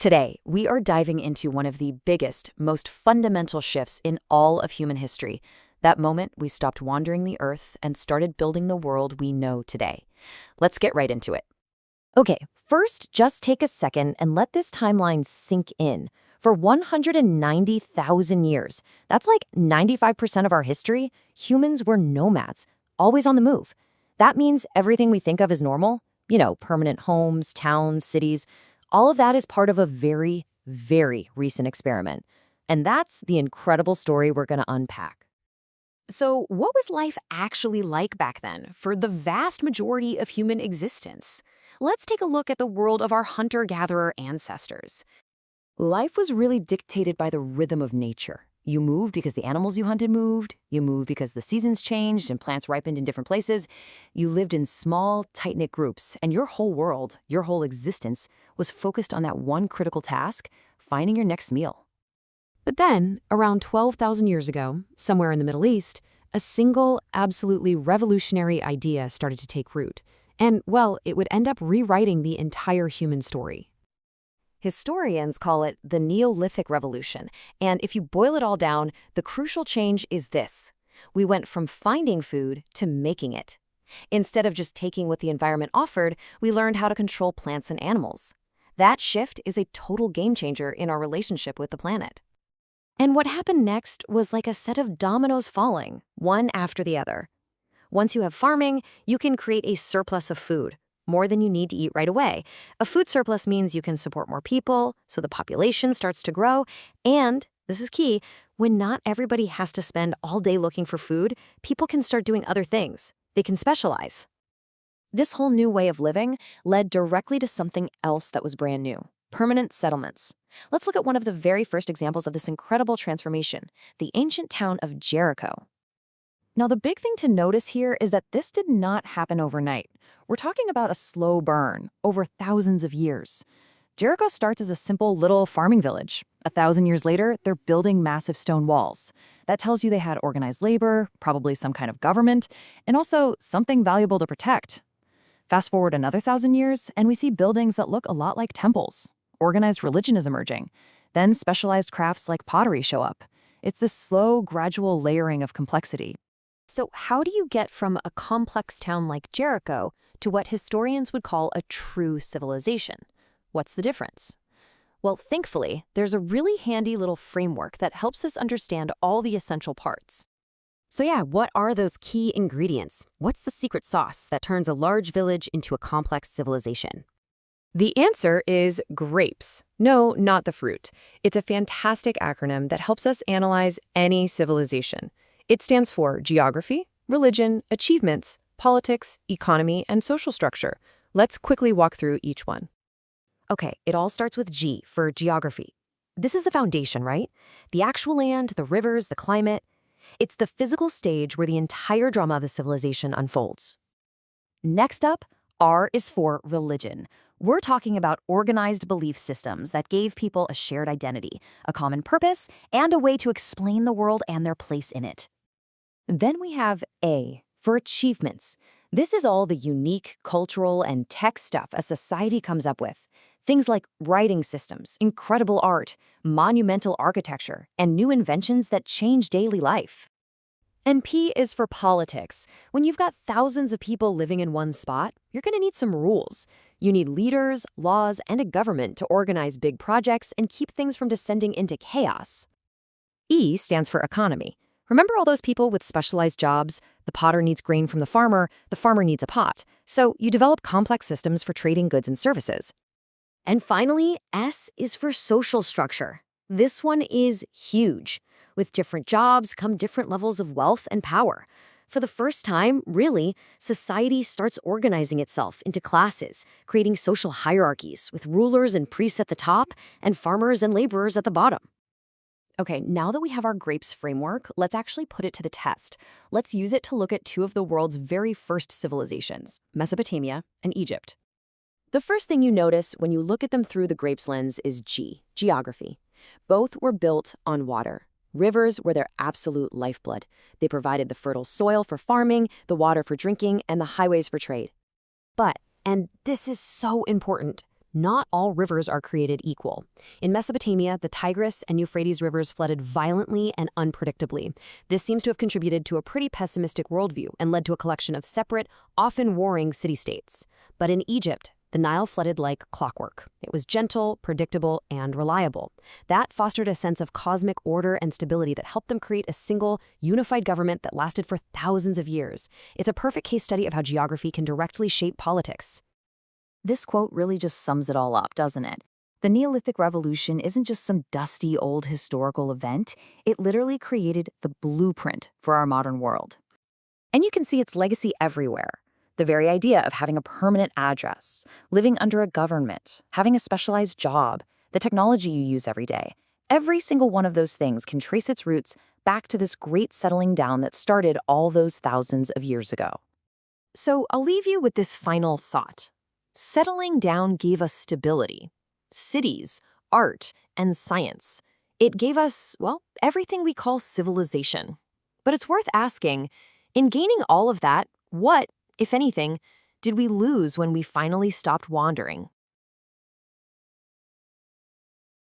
Today, we are diving into one of the biggest, most fundamental shifts in all of human history. That moment we stopped wandering the earth and started building the world we know today. Let's get right into it. Okay, first, just take a second and let this timeline sink in. For 190,000 years, that's like 95% of our history, humans were nomads, always on the move. That means everything we think of as normal, permanent homes, towns, cities, all of that is part of a very, very recent experiment. And that's the incredible story we're going to unpack. So, what was life actually like back then for the vast majority of human existence? Let's take a look at the world of our hunter-gatherer ancestors. Life was really dictated by the rhythm of nature. You moved because the animals you hunted moved. You moved because the seasons changed and plants ripened in different places. You lived in small, tight-knit groups, and your whole world, your whole existence, was focused on that one critical task, finding your next meal. But then, around 12,000 years ago, somewhere in the Middle East, a single, absolutely revolutionary idea started to take root. And, well, it would end up rewriting the entire human story. Historians call it the Neolithic Revolution, and if you boil it all down, the crucial change is this. We went from finding food to making it. Instead of just taking what the environment offered, we learned how to control plants and animals. That shift is a total game changer in our relationship with the planet. And what happened next was like a set of dominoes falling, one after the other. Once you have farming, you can create a surplus of food. More than you need to eat right away. A food surplus means you can support more people, so the population starts to grow, and, this is key, when not everybody has to spend all day looking for food, people can start doing other things. They can specialize. This whole new way of living led directly to something else that was brand new: permanent settlements. Let's look at one of the very first examples of this incredible transformation, the ancient town of Jericho. Now, the big thing to notice here is that this did not happen overnight. We're talking about a slow burn over thousands of years. Jericho starts as a simple little farming village. 1,000 years later, they're building massive stone walls. That tells you they had organized labor, probably some kind of government, and also something valuable to protect. Fast forward another 1,000 years, and we see buildings that look a lot like temples. Organized religion is emerging. Then specialized crafts like pottery show up. It's this slow, gradual layering of complexity. So how do you get from a complex town like Jericho to what historians would call a true civilization? What's the difference? Well, thankfully, there's a really handy little framework that helps us understand all the essential parts. So yeah, what are those key ingredients? What's the secret sauce that turns a large village into a complex civilization? The answer is grapes. No, not the fruit. It's a fantastic acronym that helps us analyze any civilization. It stands for geography, religion, achievements, politics, economy, and social structure. Let's quickly walk through each one. Okay, it all starts with G for geography. This is the foundation, right? The actual land, the rivers, the climate. It's the physical stage where the entire drama of the civilization unfolds. Next up, R is for religion. We're talking about organized belief systems that gave people a shared identity, a common purpose, and a way to explain the world and their place in it. Then we have A for achievements. This is all the unique cultural and tech stuff a society comes up with. Things like writing systems, incredible art, monumental architecture, and new inventions that change daily life. And P is for politics. When you've got thousands of people living in one spot, you're going to need some rules. You need leaders, laws, and a government to organize big projects and keep things from descending into chaos. E stands for economy. Remember all those people with specialized jobs? The potter needs grain from the farmer needs a pot. So you develop complex systems for trading goods and services. And finally, S is for social structure. This one is huge. With different jobs come different levels of wealth and power. For the first time, really, society starts organizing itself into classes, creating social hierarchies with rulers and priests at the top and farmers and laborers at the bottom. Okay, now that we have our grapes framework, let's actually put it to the test. Let's use it to look at two of the world's very first civilizations, Mesopotamia and Egypt. The first thing you notice when you look at them through the grapes lens is G, geography. Both were built on water. Rivers were their absolute lifeblood. They provided the fertile soil for farming, the water for drinking, and the highways for trade. But, and this is so important, not all rivers are created equal. In Mesopotamia, the Tigris and Euphrates rivers flooded violently and unpredictably. This seems to have contributed to a pretty pessimistic worldview and led to a collection of separate, often warring city-states. But in Egypt, the Nile flooded like clockwork. It was gentle, predictable, and reliable. That fostered a sense of cosmic order and stability that helped them create a single, unified government that lasted for thousands of years. It's a perfect case study of how geography can directly shape politics. This quote really just sums it all up, doesn't it? The Neolithic Revolution isn't just some dusty old historical event. It literally created the blueprint for our modern world. And you can see its legacy everywhere. The very idea of having a permanent address, living under a government, having a specialized job, the technology you use every day. Every single one of those things can trace its roots back to this great settling down that started all those thousands of years ago. So I'll leave you with this final thought. Settling down gave us stability, cities, art, and science. It gave us, well, everything we call civilization. But it's worth asking, in gaining all of that, what, if anything, did we lose when we finally stopped wandering?